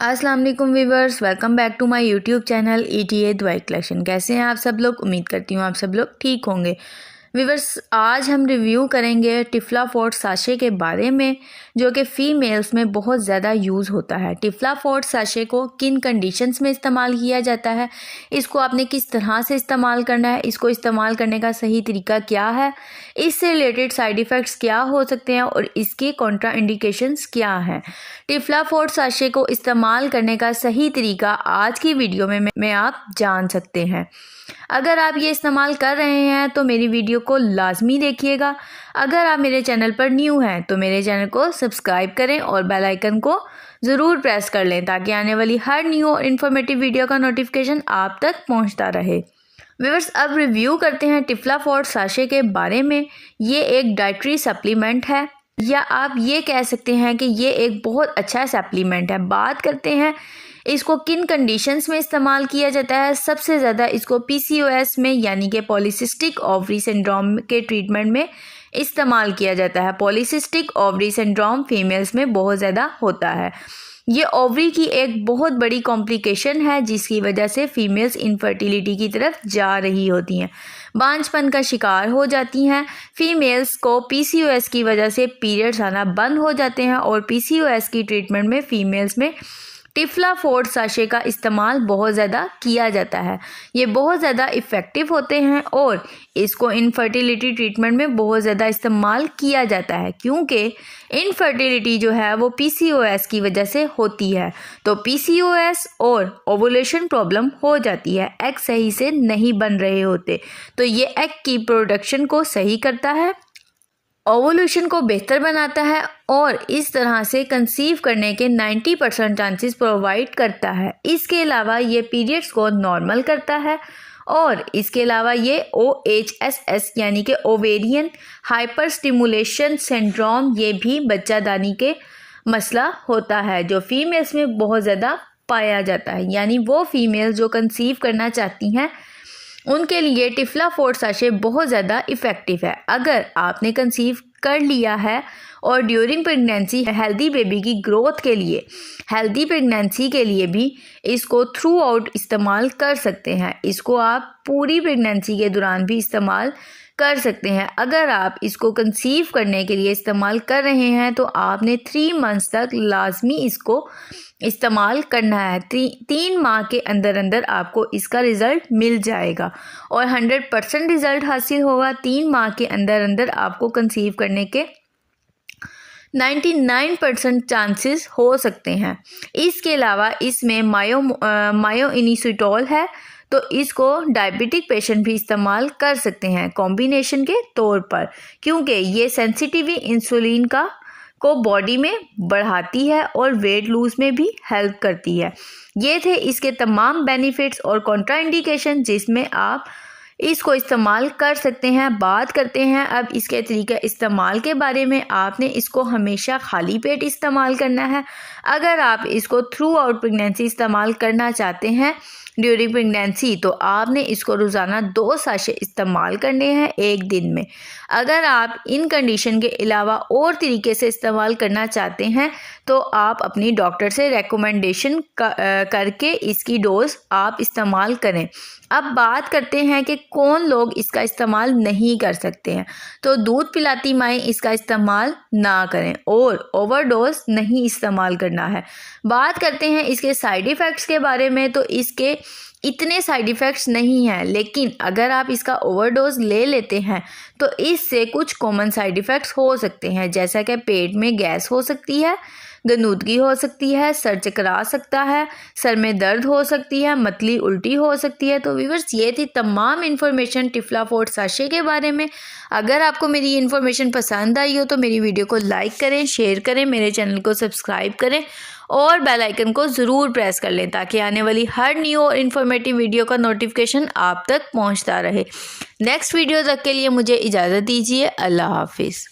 अस्सलाम वालेकुम viewers, welcome back to my YouTube channel ETA दवाई कलेक्शन। कैसे हैं आप सब लोग? उम्मीद करती हूँ आप सब लोग ठीक होंगे। व्यूअर्स, आज हम रिव्यू करेंगे टिफला फोर्ट साशे के बारे में, जो कि फ़ीमेल्स में बहुत ज़्यादा यूज़ होता है। टिफला फोर्ट साशे को किन कंडीशंस में इस्तेमाल किया जाता है, इसको आपने किस तरह से इस्तेमाल करना है, इसको इस्तेमाल करने का सही तरीका क्या है, इससे रिलेटेड साइड इफ़ेक्ट्स क्या हो सकते हैं और इसके कॉन्ट्रा इंडिकेशंस क्या हैं। टिफला फोर्ट साशे को इस्तेमाल करने का सही तरीका आज की वीडियो में आप जान सकते हैं। अगर आप ये इस्तेमाल कर रहे हैं तो मेरी वीडियो को लाजमी देखिएगा। अगर आप मेरे चैनल पर न्यू हैं तो मेरे चैनल को सब्सक्राइब करें और बेल आइकन को ज़रूर प्रेस कर लें ताकि आने वाली हर न्यू और इन्फॉर्मेटिव वीडियो का नोटिफिकेशन आप तक पहुंचता रहे। व्यूअर्स, अब रिव्यू करते हैं टिफला फोर्ट साशे के बारे में। ये एक डाइटरी सप्लीमेंट है, या आप ये कह सकते हैं कि ये एक बहुत अच्छा सप्लीमेंट है। बात करते हैं इसको किन कंडीशंस में इस्तेमाल किया जाता है। सबसे ज़्यादा इसको PCOS में यानी कि पॉलीसिस्टिक ओवरी सिंड्रोम के ट्रीटमेंट में इस्तेमाल किया जाता है। पॉलीसिस्टिक ओवरी सिंड्रोम फीमेल्स में बहुत ज़्यादा होता है। ये ओवरी की एक बहुत बड़ी कॉम्प्लिकेशन है जिसकी वजह से फीमेल्स इनफर्टिलिटी की तरफ जा रही होती हैं, बांझपन का शिकार हो जाती हैं। फीमेल्स को PCOS की वजह से पीरियड्स आना बंद हो जाते हैं और PCOS की ट्रीटमेंट में फीमेल्स में टिफला फोर्ट साशे का इस्तेमाल बहुत ज़्यादा किया जाता है। ये बहुत ज़्यादा इफ़ेक्टिव होते हैं और इसको इनफर्टिलिटी ट्रीटमेंट में बहुत ज़्यादा इस्तेमाल किया जाता है, क्योंकि इनफर्टिलिटी जो है वो PCOS की वजह से होती है। तो PCOS और ओवुलेशन प्रॉब्लम हो जाती है, एग सही से नहीं बन रहे होते, तो ये एग की प्रोडक्शन को सही करता है, ओवुलेशन को बेहतर बनाता है और इस तरह से कंसीव करने के 90% चांसेस प्रोवाइड करता है। इसके अलावा ये पीरियड्स को नॉर्मल करता है और इसके अलावा ये OHSS यानी कि ओवेरियन हाइपर स्टिमुलेशन सिंड्रोम, ये भी बच्चादानी के मसला होता है जो फीमेल्स में बहुत ज़्यादा पाया जाता है। यानी वो फीमेल्स जो कंसीव करना चाहती हैं उनके लिए टिफला फोर्ट साशे बहुत ज़्यादा इफ़ेक्टिव है। अगर आपने कंसीव कर लिया है और ड्यूरिंग प्रेगनेंसी हेल्दी बेबी की ग्रोथ के लिए, हेल्दी प्रेगनेंसी के लिए भी इसको थ्रू आउट इस्तेमाल कर सकते हैं। इसको आप पूरी प्रेगनेंसी के दौरान भी इस्तेमाल कर सकते हैं। अगर आप इसको कंसीव करने के लिए इस्तेमाल कर रहे हैं तो आपने 3 मंथ्स तक लाजमी इसको इस्तेमाल करना है। 3 माह के अंदर अंदर आपको इसका रिज़ल्ट मिल जाएगा और 100% रिज़ल्ट हासिल होगा। 3 माह के अंदर अंदर आपको कंसीव करने के 99% चांसेस हो सकते हैं। इसके अलावा इसमें मायोइनिसिटोल है, तो इसको डायबिटिक पेशेंट भी इस्तेमाल कर सकते हैं कॉम्बिनेशन के तौर पर, क्योंकि ये सेंसिटिव इंसुलिन को बॉडी में बढ़ाती है और वेट लूज में भी हेल्प करती है। ये थे इसके तमाम बेनिफिट्स और कॉन्ट्राइंडिकेशन जिसमें आप इसको इस्तेमाल कर सकते हैं। बात करते हैं अब इसके तरीके इस्तेमाल के बारे में। आपने इसको हमेशा खाली पेट इस्तेमाल करना है। अगर आप इसको थ्रू आउट प्रेगनेंसी इस्तेमाल करना चाहते हैं ड्यूरिंग प्रेगनेंसी, तो आपने इसको रोज़ाना 2 साशे इस्तेमाल करने हैं एक दिन में। अगर आप इन कंडीशन के अलावा और तरीके से इस्तेमाल करना चाहते हैं तो आप अपनी डॉक्टर से रेकमेंडेशन करके इसकी डोज आप इस्तेमाल करें। अब बात करते हैं कि कौन लोग इसका इस्तेमाल नहीं कर सकते हैं। तो दूध पिलाती माएँ इसका इस्तेमाल ना करें और ओवरडोज नहीं इस्तेमाल करना है। बात करते हैं इसके साइड इफ़ेक्ट्स के बारे में, तो इसके इतने साइड इफ़ेक्ट्स नहीं हैं, लेकिन अगर आप इसका ओवरडोज ले लेते हैं तो इससे कुछ कॉमन साइड इफ़ेक्ट्स हो सकते हैं, जैसा कि पेट में गैस हो सकती है, गनुदगी हो सकती है, सर चकरा सकता है, सर में दर्द हो सकती है, मतली उल्टी हो सकती है। तो व्यूअर्स, ये थी तमाम इन्फॉर्मेशन टिफला फोर्ट साशे के बारे में। अगर आपको मेरी ये इन्फॉर्मेशन पसंद आई हो तो मेरी वीडियो को लाइक करें, शेयर करें, मेरे चैनल को सब्सक्राइब करें और बेल आइकन को ज़रूर प्रेस कर लें ताकि आने वाली हर न्यू और इन्फॉर्मेटिव वीडियो का नोटिफिकेशन आप तक पहुंचता रहे। नेक्स्ट वीडियो तक के लिए मुझे इजाज़त दीजिए। अल्लाह हाफिज़।